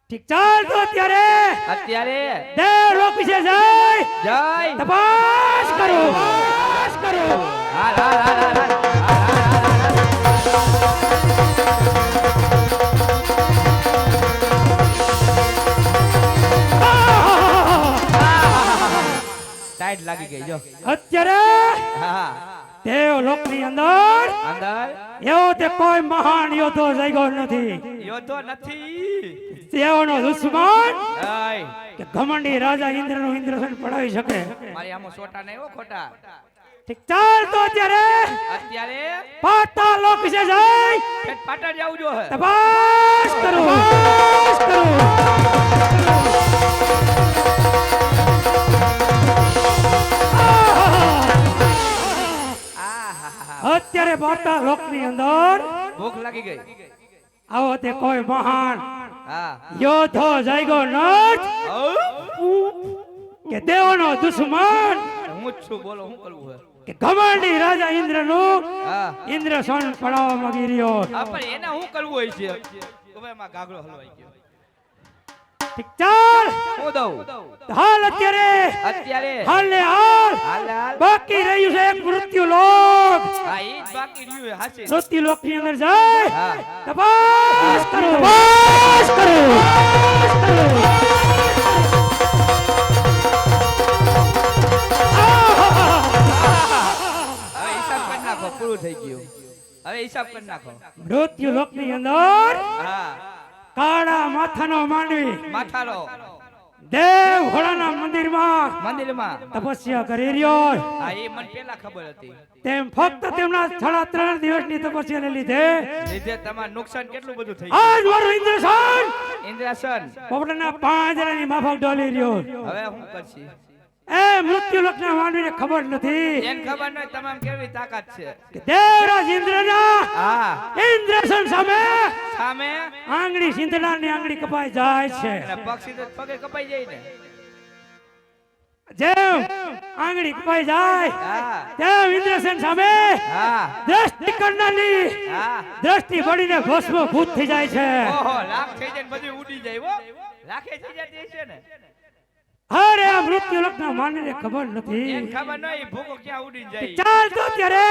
ઠીક ચાલ તો અત્યારે દેવ લોક વિશે જય તપાસ કરો હાલ હાલ હાલ હાલ હાલ ટાઈટ લાગી ગઈ જો અત્યારે હા દેવ લોક ની અંદર એવો તે કોઈ મહાન યોદ્ધો જાગ્યો નથી યોદ્ધો નથી દેવનો દુશ્મન આય કે ઘમંડી રાજા ઇન્દ્રનું ઇન્દ્રસન પડાવી શકે મારી આમો સોટા નહીં હો ખોટા ઠીક ચાલ તો અત્યારે પાતાળ લોક વિશે જય પાટણ જાવું જો હે તપાસ કરો અત્યારે પાતાળ લોક ની અંદર ભૂખ લાગી ગઈ આવો તે કોઈ મહાન હા યોદ્ધો જાગ્યો નથી કે દેવનો દુશ્મન હું જ છું બોલો હું કરવું હે કે ઘમંડી રાજા ઇન્દ્રનું હા ઇન્દ્રસન પડાવવા માંગી રહ્યો પણ એને હું કરવું હોય છે હવે એમાં ગાગડો હલવાઈ ગયો ઠીક ચાલ હું દઉં હાલ અત્યારે હાલ હાલ બાકી રહ્યું છે એક મૃત્યુ લોક હા ઈ જ બાકી રહ્યું હે હાચી મૃત્યુ લોક ની અંદર જાય હા તપાસ કરો હવે હિસાબ કરી નાખો પૂરું થઈ ગયું હવે હિસાબ કરી નાખો મૃત્યુ લોક ની અંદર હા કાળા માથાનો માનવી માથાલો દેવ ઘોડાના મંદિરમાં તપસ્યા કરી રહ્યો હા એ મને પેલા ખબર હતી તેમ ફક્ત તેમના 3.5 દિવસની તપસ્યાને લીધે તમારું નુકસાન કેટલું બધું થઈ આજ મારું ઇન્દ્રાસન પોપટના 5 જણાની માફક ડોલી રહ્યો હવે હું કરશી એ મૃત્યુ લોકના માનવીને ખબર નથી એને ખબર ન તમામ કેવી તાકાત છે કે દેવરાજ ઇન્દ્રના હા ઇન્દ્રસન સામે સામે આંગળી સિંધનાની આંગળી કપાઈ જાય છે અને પક્ષી તો પગે કપાઈ જાય ને જેમ આંગળી કપાઈ જાય હા તેમ ઇન્દ્રસન સામે હા દ્રષ્ટિ કરનારની હા દ્રષ્ટિ પડીને ભસ્મભૂત થઈ જાય છે ઓહો લાખ થઈ જાય બધું ઉડી જાય હો લાખે થઈ જતી છે ને અરે આ મૃત્યુ લોકના માનવીને ખબર નથી એને ખબર ન ઈ ભૂકો ક્યાં ઉડી જાય ચાલ તો અત્યારે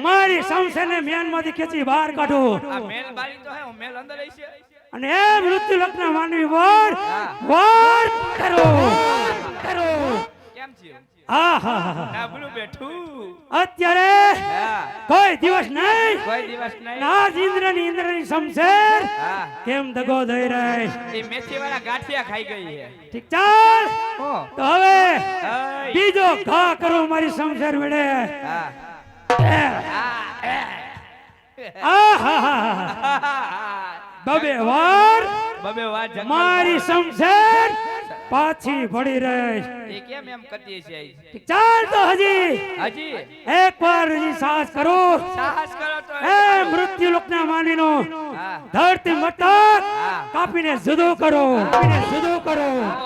મારી સંશયને મ્યાનમાંથી ખેંચી બહાર કાઢો આ મેલ બારી તો હે હું મેલ અંદર રહી છે અને એ મૃત્યુ લોકના માનવી વાર કરો કેમ છે આહા નાબળું બેઠું અત્યારે હા કોઈ દિવસ નહીં કોઈ દિવસ નહીં આજ ઇન્દ્રની શમશેર હા કેમ દગો દઈ રહી એ મેથી વાળા ગાંઠિયા ખાઈ ગઈ છે ઠીક ચાલ હો તો હવે અય બીજો ઘા કરો મારી શમશેર વિડે હા બબે વાર બબે વાત મારી શમશેર પાછી પડી રહી એ કેમ એમ કરતી છે ચાલ તો હજી એક વાર હજી સાહસ કરો સાહસ કરો તો એ મૃત્યુ લોકના માનવીનો હા ધરતી મતક કાપીને જુદો કરો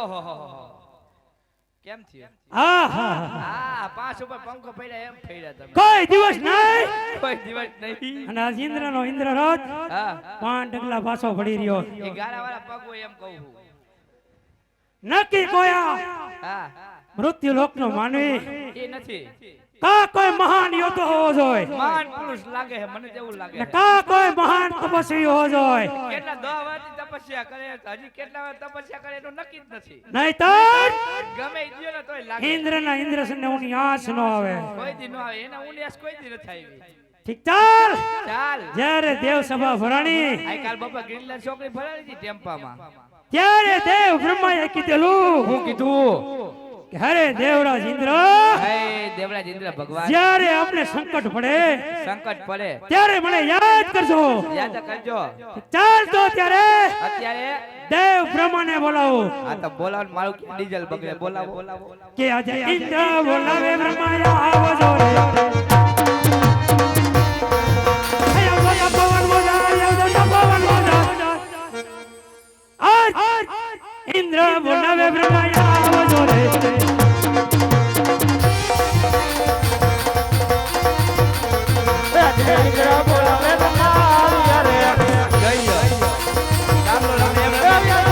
ઓહો કેમ થયું હા પાંચ ઉપર પંખો પડ્યા એમ ફેર્યા તમે કોઈ દિવસ નહીં કોઈ દિવસ નહીં અને આ ઇન્દ્રનો ઇન્દ્રરથ હા 5 ડગલા પાછો પડી રહ્યો એ ગારા વાળા પગ હોય એમ કહું નક્કી કોયા હા મૃત્યુ લોકનો માનવી એ નથી કા કોઈ મહાન યોદ્ધો હોવો જોઈએ મહાન પુરુષ લાગે છે મને તેવું લાગે ને કા કોઈ મહાન તપસ્વી હોવો જોઈએ કેટલા 10 વર્ષથી તપસ્યા કરે હજી કેટલા વાર તપસ્યા કરે એનું નક્કી જ નથી નહીતર ગમે ઈ દ્યો ને તોય લાગે ઇન્દ્રના ઇન્દ્રસનને ઊની આંચ ન આવે કોઈ દી ન આવે એના ઉલ્યાસ કોઈ દી નથી આવી ઠીક ચાલ ચાલ જ્યારે દેવ સભા ભરાણી આઈ કાલ બાપા ગ્રીનલેન્ડ છોકરી ફરાડી હતી ટેમ્પામાં ત્યારે દેવ બ્રહ્માએ કીધેલું હું કીધું કે હરે દેવરાજ ઇન્દ્ર હે દેવરાજ ઇન્દ્ર ભગવાન જ્યારે આપણે સંકટ પડે સંકટ પડે ત્યારે મને યાદ કરજો યાદ કરજો ચાલ તો ત્યારે અત્યારે દેવ બ્રહ્માને બોલાવો આ તો બોલાવ મારું ડીઝલ બગડે બોલાવો કે આજે ઇન્દ્ર બોલાવે બ્રહ્માયા આવજો રે ઇન્દ્ર બોલાવે બ્રહ્માયા આવજો રે જય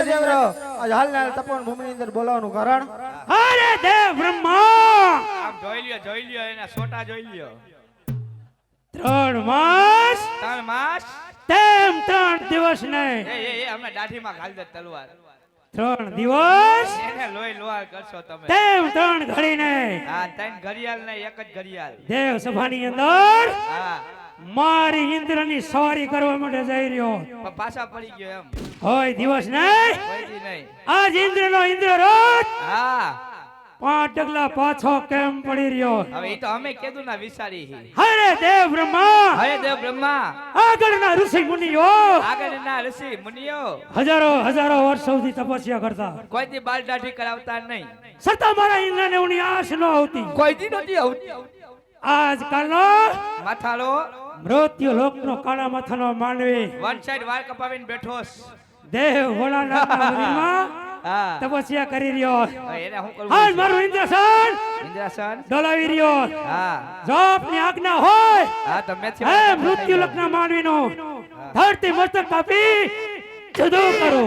દેવરાજ ઇન્દ્ર આજ હાલના તપોવન ભૂમિની અંદર બોલાવવાનું કારણ અરે દેવ બ્રહ્મા આમ જોઈ લ્યો એના છોટા જોઈ લ્યો 3 માસ 3 માસ તેમ 3 દિવસ નહીં એ હમણાં દાઢીમાં ઘાલ દે તલવાર 3 દિવસ એને લોહી લોહાર કરશો તમે તેમ 3 ઘડી નહીં હા 3 ઘડિયાળ ને એક જ ઘડિયાળ દેવ સભાની અંદર હા મારી ઇન્દ્રની સવારી કરવા માટે જઈ રહ્યો પણ પાછા પડી ગયો એમ હોય દિવસ નહીં કોઈ દી નહીં આજ ઇન્દ્રનો ઇન્દ્ર રથ હા 5 ડગલા પાછો કેમ પડી રહ્યો હવે એ તો અમે કીધું ના વિચારી હરે દેવ બ્રહ્મા હરે દેવ બ્રહ્મા આગળના ઋષિ મુનિઓ આગળના ઋષિ મુનિઓ હજારો વર્ષ સુધી તપસ્યા કરતા કોઈ દી બાલ દાઢી કરાવતા નહીં છતાં મારા ઇન્દ્રને ઉની આશ ન આવતી કોઈ દી નથી આવતી આજકાલનો માથાલો મૃત્યુ લોકનો કાળા માથાનો માનવી વન સાઈડ વાળ કપાવીને બેઠોસ દેવ ભોળાનાથના મંદિરમાં હા તપસ્યા કરી રહ્યો હવે એને શું કરવું હાલ છે? મારું ઇન્દ્રસન ઇન્દ્રાસન ડોલાવી રહ્યો હા જોપની આજ્ઞા હોય હા તો મેથી હે મૃત્યુ લોકના માનવીનો ધરતી મસ્તક કાપી જુદો કરો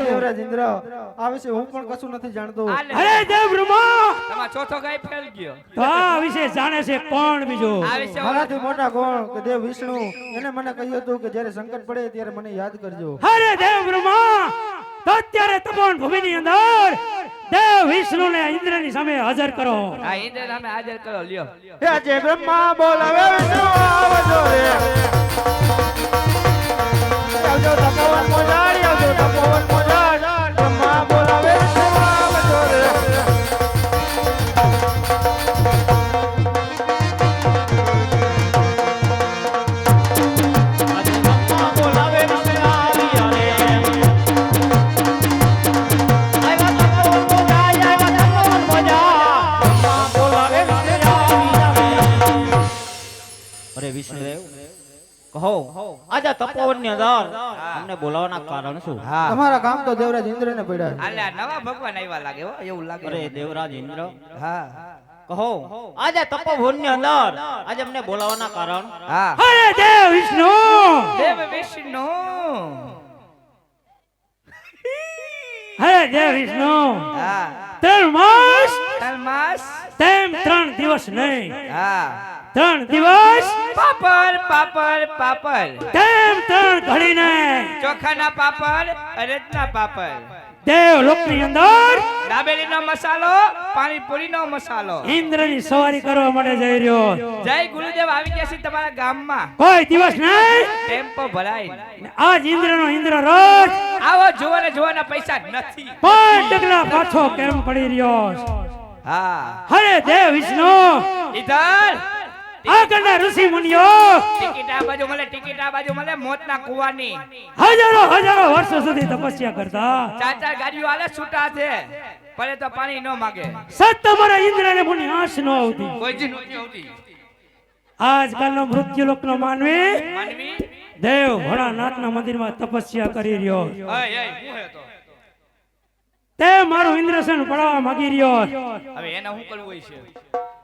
દેવરાજ ઇન્દ્ર આ વિશે હું પણ કશું નથી જાણતો અરે દેવ બ્રહ્મા તમારો ચોથો ગાય ફેલ ગયો તો આ વિશે જાણે છે કોણ બીજો આ વિશે મારાથી મોટા કોણ કે દેવ વિષ્ણુ એને મને કહ્યું હતું કે જ્યારે સંકટ પડે ત્યારે મને યાદ કરજો અરે દેવ બ્રહ્મા તો અત્યારે તપોવન ભૂમિની અંદર દેવ વિષ્ણુને ઇન્દ્રની સામે હાજર કરો હા ઇન્દ્ર નામે હાજર કરો લ્યો હે આજે બ્રહ્મા બોલાવે વિષ્ણુ આવજો રે આવજો તપોવન મોજાડી આવજો તપોવન મોજાડ બ્રહ્મા બોલાવે વિષ્ણુ આવજો રે અરે વિષ્ણુદેવ કહો આજે તપોવન ની અંદર અમને બોલાવવાના કારણ શું? હા તમારા કામ તો દેવરાજ ઇન્દ્રને પડ્યા આલે આ નવા ભગવાન આવ્યા લાગે હો એવું લાગે અરે દેવરાજ ઇન્દ્ર હા કહો આજે તપોવન ની અંદર આજે અમને બોલાવવાના કારણ હા અરે દેવ વિષ્ણુ દેવ વિષ્ણુ અરે દેવ વિષ્ણુ હા 3 માસ તલમાસ તેમ 3 દિવસ નહીં હા 3 દિવસ પાપડ પાપડ પાપડ તેમ 3 ઘડી નહીં ચોખાના પાપડ અરેજના પાપડ દેવ લોકની અંદર દાબેલીનો મસાલો પાણીપુરીનો મસાલો ઇન્દ્રની સવારી કરવા માટે જઈ રહ્યો જય ગુરુદેવ આવી ગયા છે તમારા ગામમાં કોઈ દિવસ નહીં ટેમ્પો ભરાય આજ ઇન્દ્રનો ઇન્દ્ર રથ આવો જોવાના પૈસા નથી 5 ડગલા પાછો કેમ પડી રહ્યો હા અરે દેવ વિષ્ણુ ઇધર આગળના ઋષિ મુનિઓ ટિકિટ આ બાજુ મળે મોતના કુવાની હજારો વર્ષો સુધી તપસ્યા કરતા ચાર ગાડીઓ આલે છૂટા છે પડે તો પાણી ન માગે સત્ય મારા ઇન્દ્રને મુનિ આશ ન આવતી કોઈ જી નથી આવતી આજકાલનો મૃત્યુ લોકનો માનવી માનવી દેવ ભોળાનાથના મંદિરમાં તપસ્યા કરી રહ્યો હું હે તો તે મારું ઇન્દ્રસન પડાવવા માંગી રહ્યો હવે એને શું કરવું હોય છે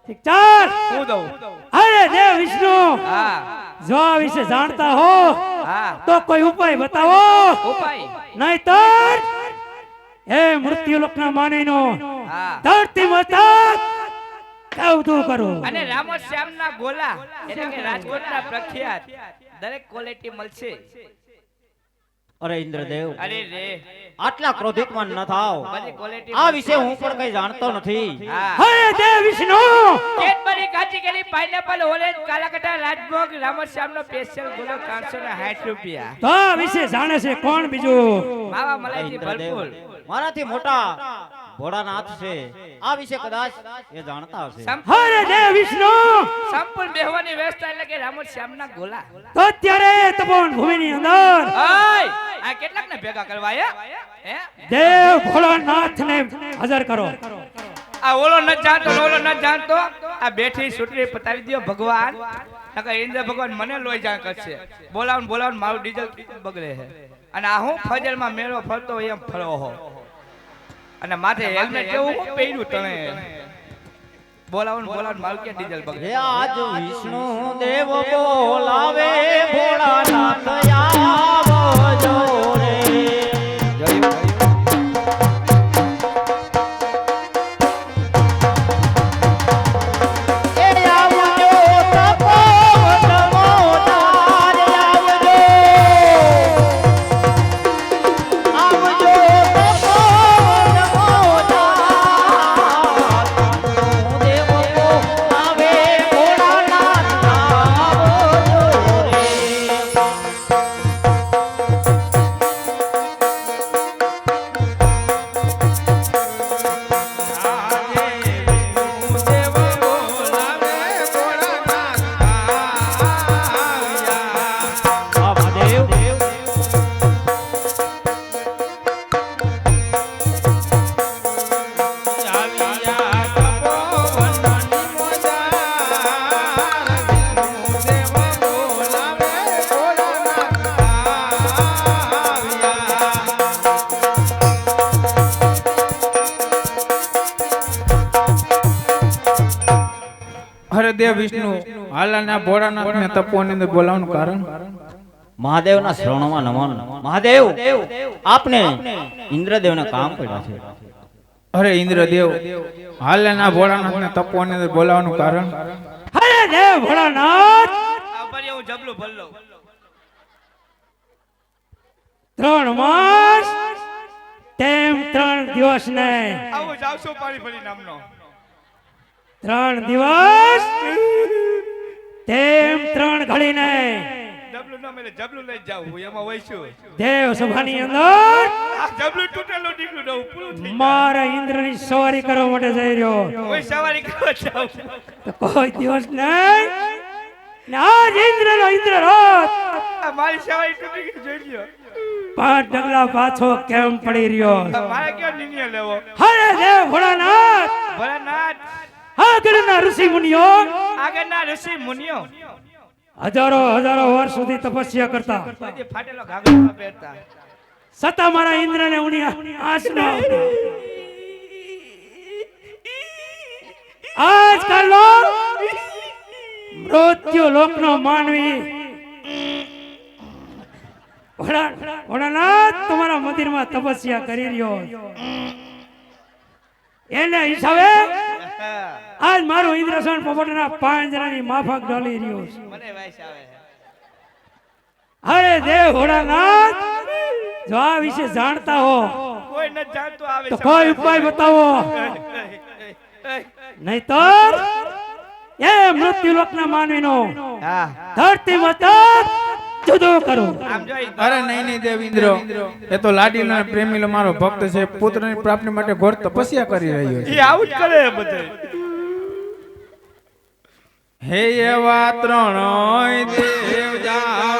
ઠીક ચાલ હું દઉં અરે દેવ વિષ્ણુ હા જો આ વિશે જાણતા હો હા તો કોઈ ઉપાય બતાવો ઉપાય નહીતર હે મૃત્યુ લોકના માનવીનો હા ધરતી મસ્તક કેવતું કરું અને રામશ્યામના ગોલા એટલે કે રાજકોટના પ્રખ્યાત દરેક ક્વોલિટી મળશે અરે ઇન્દ્રદેવ અરે રે આટલા ક્રોધિતમાં ન થાવ બધી ક્વોલિટી આ વિશે હું પણ કઈ જાણતો નથી હા હે દેવ વિષ્ણુ કેડબરી કાચી કેરી પાઇનેપલ ઓરેન્જ કાલાકટા રાજભોગ રામશ્યામનો સ્પેશિયલ ગોલો 360 રૂપિયા તો આ વિશે જાણે છે કોણ બીજું માવા અરે મલાઈથી ઇન્દ્રદેવ ભરપૂર મારાથી મોટા ભોળાનાથ છે આ વિશે કદાચ એ જાણતા હશે હરે દેવ વિષ્ણુ સંપૂર્ણ બેહવાની વ્યવસ્થા એટલે કે રામશ્યામના ગોલા તો અત્યારે તપોવન ભૂમિની અંદર ઓય આ કેટલાક ને ભેગા કરવા હે દેવ ભોળાનાથને હાજર કરો આ ઓલો ન જાણતો ને ઓલો ન જાણતો આ બેઠી સુટરી પતાવી દયો ભગવાન નકર ઇન્દ્ર ભગવાન મને લોહી જાણ કરશે બોલાવન મારું ડીઝલ બગડે છે અને આ હું ફજરમાં મેળો ફરતો હોય એમ ફરો હો અને માથે હેલ્મેટ જેવું હું પહેર્યું તમે બોલાવન મારું કે ડીઝલ બગડે હે આજ વિષ્ણુ દેવ બોલાવે ભોળાનાથ આવજો રે જય દેવ વિષ્ણુ હાલાના ભોળાનાથને તપોવનની અંદર બોલાવવાનું કારણ મહાદેવના શરણોમાં નમન. મહાદેવ આપને ઇન્દ્રદેવને કામ પડ્યા છે. અરે ઇન્દ્રદેવ હાલાના ભોળાનાથને તપોવનની અંદર બોલાવવાનું કારણ અરે દેવ ભોળાનાથ આ પર હું જબલું ભલ્લો 3 માસ તેમ 3 દિવસ નહીં. આવું જાવશો પાણી ભરી નામનો 3 દિવસ તેમ 3 ઘડી નહીં. જબલું ના મેલે જબલું લઈ જાવ હું એમાં હોય છું દેવ સભાની અંદર આ જબલું તૂટેલું નીકળ્યું ને હું પૂરું થઈ મારા ઇન્દ્રની સવારી કરવા માટે જઈ રહ્યો. કોઈ સવારી કરવા જાવ તો કોઈ દિવસ નહીં ને આજ ઇન્દ્રનો ઇન્દ્ર રથ આ મારી સવારી તૂટી ગઈ જોઈ લ્યો 5 ડગલા પાછો કેમ પડી રહ્યો. મારે કેવો નિર્ણય લેવો હરે દેવ ભોળાનાથ ભોળાનાથ આગળના ઋષિ મુનિઓ આગળના ઋષિ મુનિઓ હજારો વર્ષ સુધી તપસ્યા કરતા બધી ફાટેલો ઘાઘરો પહેરતા છતાં મારા ઇન્દ્રને ઉની આંચ ન આવતી. આજકાલનો મૃત્યુ લોકનો માનવી ભોળાનાથ તમારા મંદિરમાં તપસ્યા કરી રહ્યો એને હિસાબે આજ મારું ઇન્દ્રસન પોપટના 5 જણાની માફક ડાલી રહ્યો છે. મને વાઈસ આવે અરે દેવ ભોળાનાથ જો આ વિશે જાણતા હો કોઈ ન જાણતો આવે તો કોઈ ઉપાય બતાવો નહીતર એ મૃત્યુ લોકના માનવીનો હા ધરતી મતક જુદો કરો. આમ જોઈ અરે નહીં દેવ ઇન્દ્ર એ તો લાડીલો અને પ્રેમીલો મારો ભક્ત છે. પુત્રની પ્રાપ્તિ માટે ઘોર તપસ્યા કરી રહ્યો છે. એ આવું જ કરે બધે હે એવા ત્રણેય દેવ જાઓ